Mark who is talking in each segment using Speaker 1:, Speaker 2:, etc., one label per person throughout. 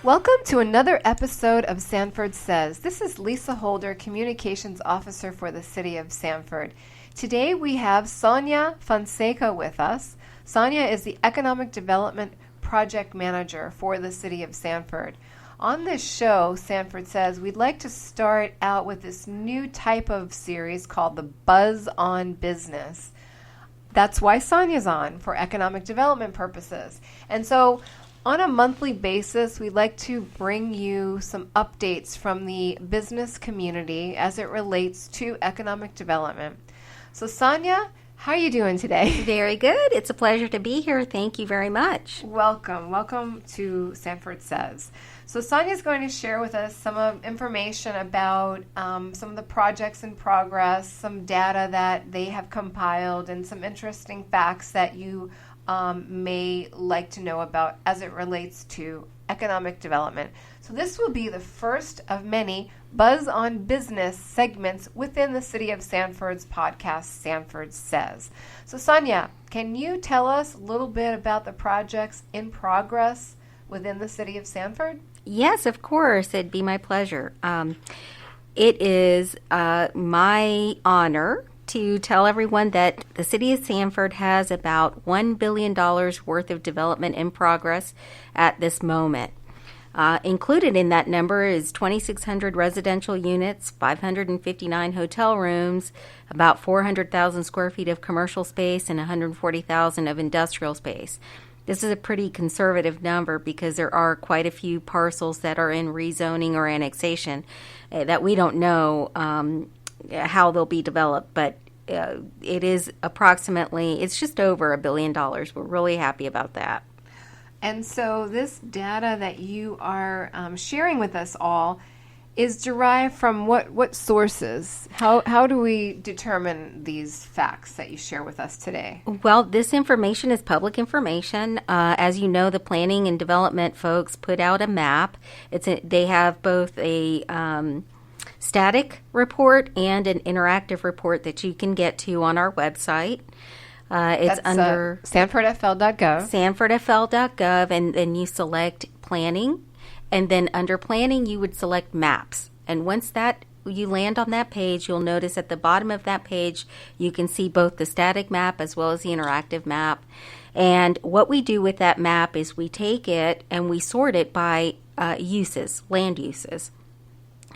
Speaker 1: Welcome to another episode of Sanford Says. This is Lisa Holder, Communications Officer for the City of Sanford. Today we have Sonia Fonseca with us. Sonia is the Economic Development Project Manager for the City of Sanford. On this show, Sanford Says, we'd like to start out with this new type of series called the Buzz on Business. That's why Sonia's on, for economic development purposes. And so on a monthly basis, we'd like to bring you some updates from the business community as it relates to economic development. So Sonia, how are you doing today?
Speaker 2: Very good. It's a pleasure to be here. Thank you very much.
Speaker 1: Welcome. Welcome to Sanford Says. So Sonia's going to share with us some information about some of the projects in progress, some data that they have compiled, and some interesting facts that you may like to know about as it relates to economic development. So this will be the first of many Buzz on Business segments within the City of Sanford's podcast, Sanford Says. So Sonia, can you tell us a little bit about the projects in progress within the City of Sanford?
Speaker 2: Yes, of course. It'd be my pleasure. It is my honor to tell everyone that the City of Sanford has about $1 billion worth of development in progress at this moment. Included in that number is 2,600 residential units, 559 hotel rooms, about 400,000 square feet of commercial space, and 140,000 of industrial space. This is a pretty conservative number because there are quite a few parcels that are in rezoning or annexation that we don't know how they'll be developed, but it is approximately, it's just over $1 billion. We're really happy about that.
Speaker 1: And so this data that you are sharing with us all is derived from what sources? How do we determine these facts that you share with us today?
Speaker 2: Well, this information is public information. As you know, the planning and development folks put out a map. They have both a static report and an interactive report that you can get to on our website. It's under
Speaker 1: sanfordfl.gov.
Speaker 2: sanfordfl.gov, and then you select planning. And then under planning, you would select maps. And once you land on that page, you'll notice at the bottom of that page, you can see both the static map as well as the interactive map. And what we do with that map is we take it and we sort it by uses, land uses.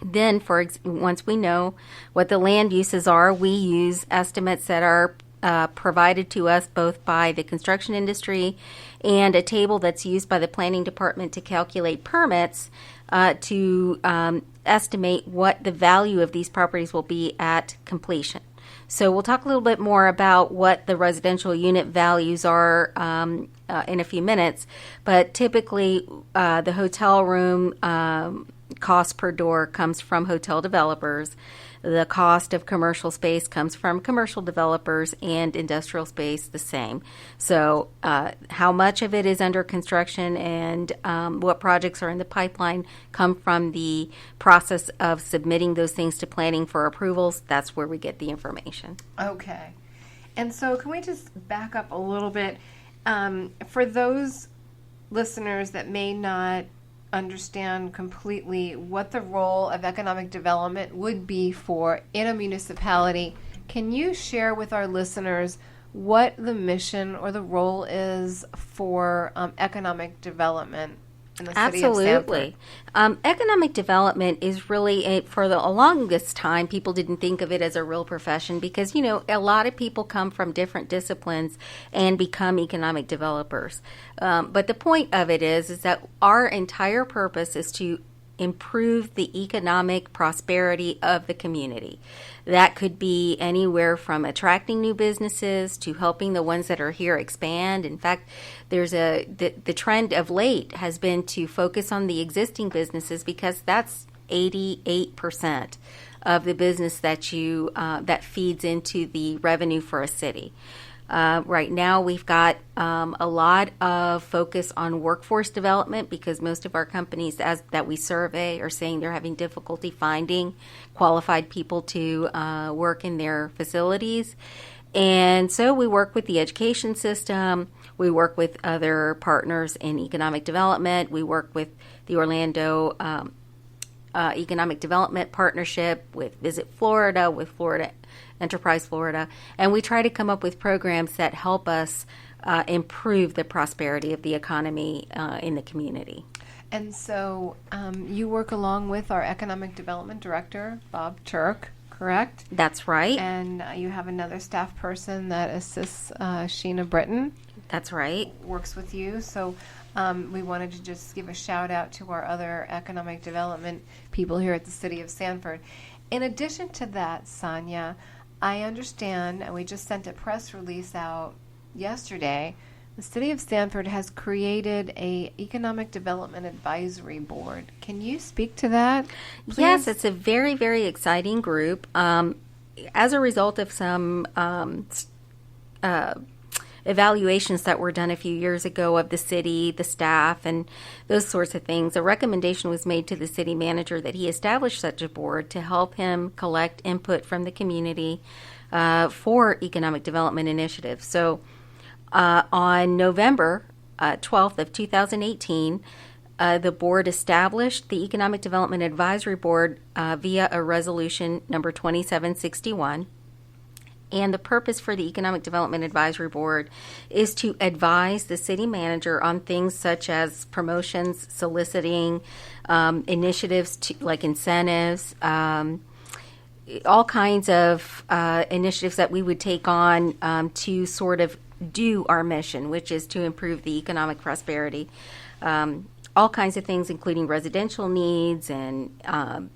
Speaker 2: Then, once we know what the land uses are, we use estimates that are provided to us both by the construction industry and a table that's used by the planning department to calculate permits to estimate what the value of these properties will be at completion. So we'll talk a little bit more about what the residential unit values are in a few minutes, but typically the hotel room cost per door comes from hotel developers. The cost of commercial space comes from commercial developers, and industrial space the same. So how much of it is under construction and what projects are in the pipeline come from the process of submitting those things to planning for approvals. That's where we get the information.
Speaker 1: Okay. And so can we just back up a little bit? For those listeners that may not understand completely what the role of economic development would be in a municipality, can you share with our listeners what the mission or the role is for economic development in the city of Sanford?
Speaker 2: Absolutely. Economic development is really, for the longest time, people didn't think of it as a real profession because, a lot of people come from different disciplines and become economic developers. But the point of it is that our entire purpose is to improve the economic prosperity of the community. That could be anywhere from attracting new businesses to helping the ones that are here expand. In fact, there's the trend of late has been to focus on the existing businesses because that's 88% of the business that feeds into the revenue for a city. Right now, we've got a lot of focus on workforce development because most of our companies that we survey are saying they're having difficulty finding qualified people to work in their facilities. And so we work with the education system. We work with other partners in economic development. We work with the Orlando Economic Development Partnership, with Visit Florida, with Florida Enterprise Florida. And we try to come up with programs that help us improve the prosperity of the economy in the community.
Speaker 1: And so you work along with our Economic Development Director, Bob Turk, correct?
Speaker 2: That's right.
Speaker 1: And you have another staff person that assists Sheena Britton.
Speaker 2: That's right.
Speaker 1: Works with you. So we wanted to just give a shout out to our other economic development people here at the City of Sanford. In addition to that, Sonia, I understand, and we just sent a press release out yesterday, the City of Sanford has created a Economic Development Advisory Board. Can you speak to that, please?
Speaker 2: Yes, it's a very, very exciting group. As a result of some evaluations that were done a few years ago of the city, the staff, and those sorts of things, a recommendation was made to the city manager that he establish such a board to help him collect input from the community for economic development initiatives. So on November 12th of 2018, the board established the Economic Development Advisory Board via a resolution number 2761. And the purpose for the Economic Development Advisory Board is to advise the city manager on things such as promotions, soliciting, initiatives like incentives, all kinds of initiatives that we would take on to sort of do our mission, which is to improve the economic prosperity. All kinds of things, including residential needs and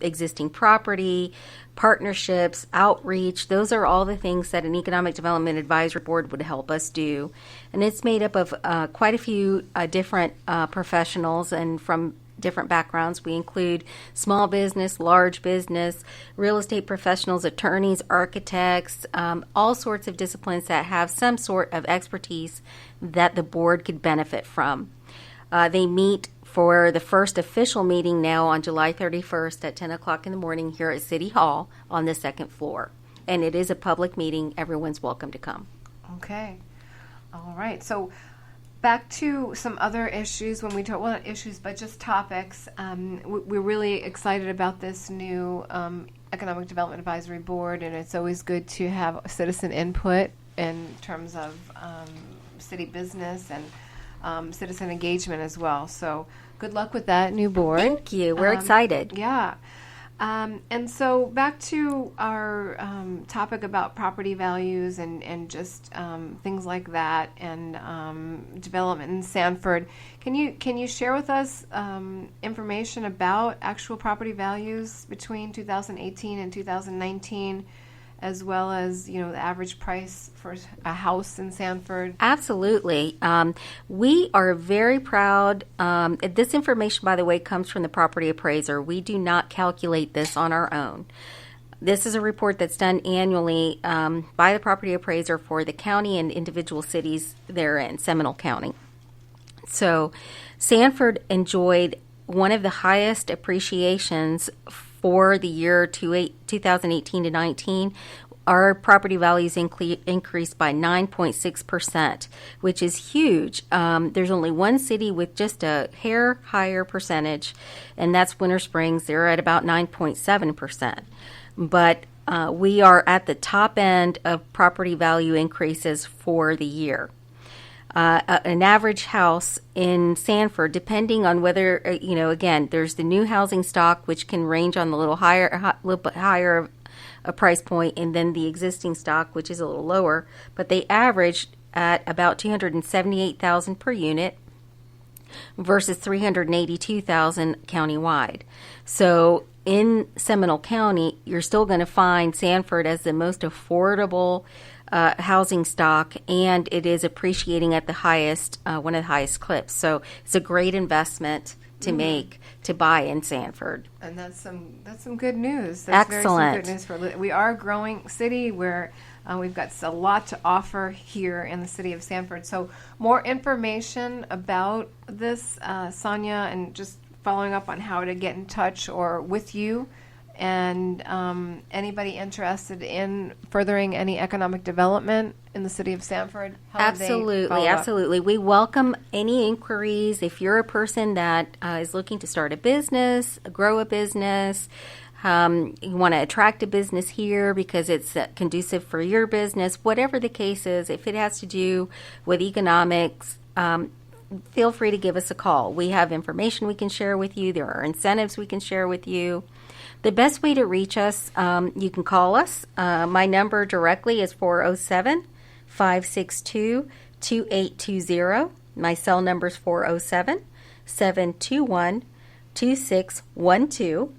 Speaker 2: existing property, partnerships, outreach. Those are all the things that an Economic Development Advisory Board would help us do. And it's made up of quite a few different professionals and from different backgrounds. We include small business, large business, real estate professionals, attorneys, architects, all sorts of disciplines that have some sort of expertise that the board could benefit from. They meet for the first official meeting now on July 31st at 10 o'clock in the morning here at City Hall on the second floor. And it is a public meeting. Everyone's welcome to come.
Speaker 1: Okay. All right. So back to some other issues when we talk, well, not issues, but just topics. We're really excited about this new Economic Development Advisory Board, and it's always good to have citizen input in terms of city business and citizen engagement as well. So good luck with that new board.
Speaker 2: Thank you. We're excited.
Speaker 1: Yeah. And so back to our topic about property values and just things like that and development in Sanford. Can you share with us information about actual property values between 2018 and 2019? As well as, the average price for a house in Sanford?
Speaker 2: Absolutely. We are very proud. This information, by the way, comes from the property appraiser. We do not calculate this on our own. This is a report that's done annually by the property appraiser for the county and individual cities therein, Seminole County. So Sanford enjoyed one of the highest appreciations for the year 2018 to 19. Our property values increased by 9.6%, which is huge. There's only one city with just a hair higher percentage, and that's Winter Springs. They're at about 9.7%. But we are at the top end of property value increases for the year. An average house in Sanford, depending on whether, again, there's the new housing stock, which can range on the little bit higher a price point, and then the existing stock, which is a little lower. But they averaged at about $278,000 per unit versus $382,000 countywide. So in Seminole County, you're still going to find Sanford as the most affordable housing stock, and it is appreciating at the highest, one of the highest clips. So it's a great investment to make to buy in Sanford.
Speaker 1: And that's some good news. That's
Speaker 2: excellent.
Speaker 1: Very some good news we are a growing city where we've got a lot to offer here in the city of Sanford. So more information about this, Sonia, and just following up on how to get in touch or with you and anybody interested in furthering any economic development in the city of Sanford? How would they follow up?
Speaker 2: Absolutely. We welcome any inquiries. If you're a person that is looking to start a business, grow a business, you want to attract a business here because it's conducive for your business, whatever the case is, if it has to do with economics, feel free to give us a call. We have information we can share with you. There are incentives we can share with you. The best way to reach us, you can call us. My number directly is 407-562-2820. My cell number is 407-721-2612.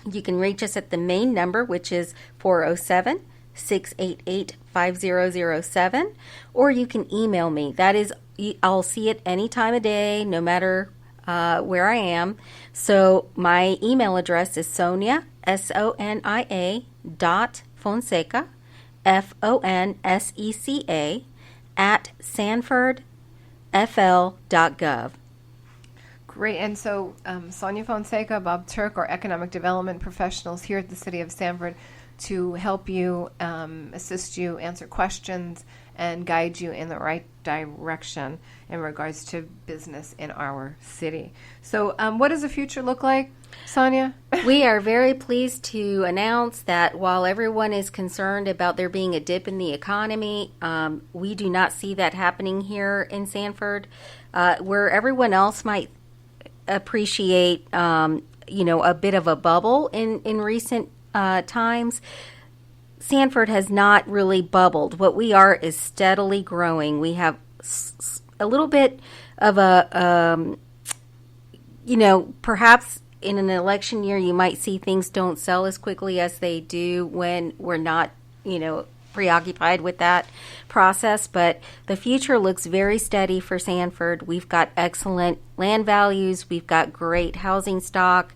Speaker 2: You can reach us at the main number, which is 407-688-5007, or you can email me. That is, I'll see it any time of day, no matter where I am. So my email address is Sonia, SONIA .Fonseca, FONSECA, at sanfordfl.gov.
Speaker 1: Great. And so Sonia Fonseca, Bob Turk are economic development professionals here at the City of Sanford to help you, assist you, answer questions, and guide you in the right direction in regards to business in our city. So what does the future look like, Sonia?
Speaker 2: We are very pleased to announce that while everyone is concerned about there being a dip in the economy, we do not see that happening here in Sanford. Where everyone else might appreciate, a bit of a bubble in recent times, Sanford has not really bubbled. What we are is steadily growing. We have a little bit of a, perhaps in an election year, you might see things don't sell as quickly as they do when we're not, preoccupied with that process. But the future looks very steady for Sanford. We've got excellent land values. We've got great housing stock.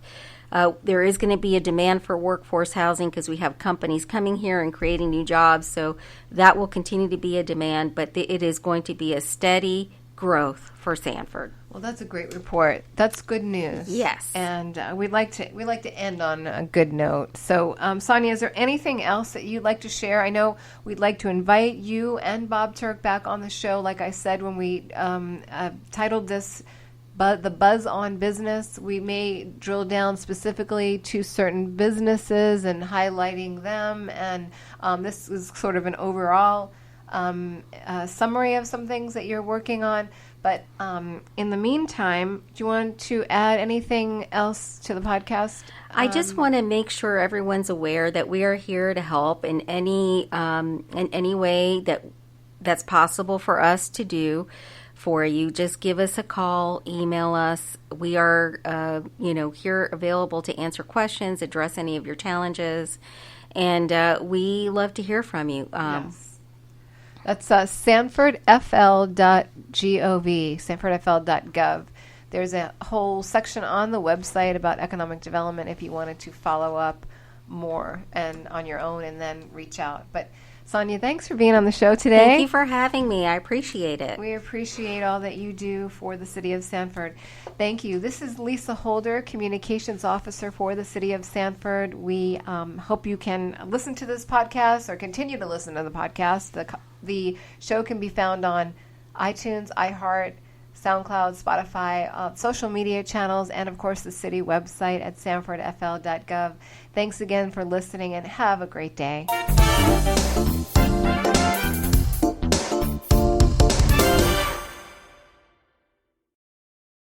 Speaker 2: There is going to be a demand for workforce housing because we have companies coming here and creating new jobs. So that will continue to be a demand, but it is going to be a steady growth for Sanford.
Speaker 1: Well, that's a great report. That's good news.
Speaker 2: Yes.
Speaker 1: And we'd like to end on a good note. So, Sonia, is there anything else that you'd like to share? I know we'd like to invite you and Bob Turk back on the show. Like I said, when we titled this the Buzz on Business, we may drill down specifically to certain businesses and highlighting them. And this is sort of an overall summary of some things that you're working on. But in the meantime, do you want to add anything else to the podcast?
Speaker 2: I just want to make sure everyone's aware that we are here to help in any way that's possible for us to do for you. Just give us a call, email us. We are, here available to answer questions, address any of your challenges, and we love to hear from you.
Speaker 1: Yes. That's sanfordfl.gov, sanfordfl.gov. There's a whole section on the website about economic development if you wanted to follow up more and on your own and then reach out. But Sonia, thanks for being on the show today.
Speaker 2: Thank you for having me. I appreciate it.
Speaker 1: We appreciate all that you do for the City of Sanford. Thank you. This is Lisa Holder, Communications Officer for the City of Sanford. We hope you can listen to this podcast or continue to listen to the podcast. The show can be found on iTunes, iHeart, SoundCloud, Spotify, social media channels, and, of course, the city website at sanfordfl.gov. Thanks again for listening, and have a great day.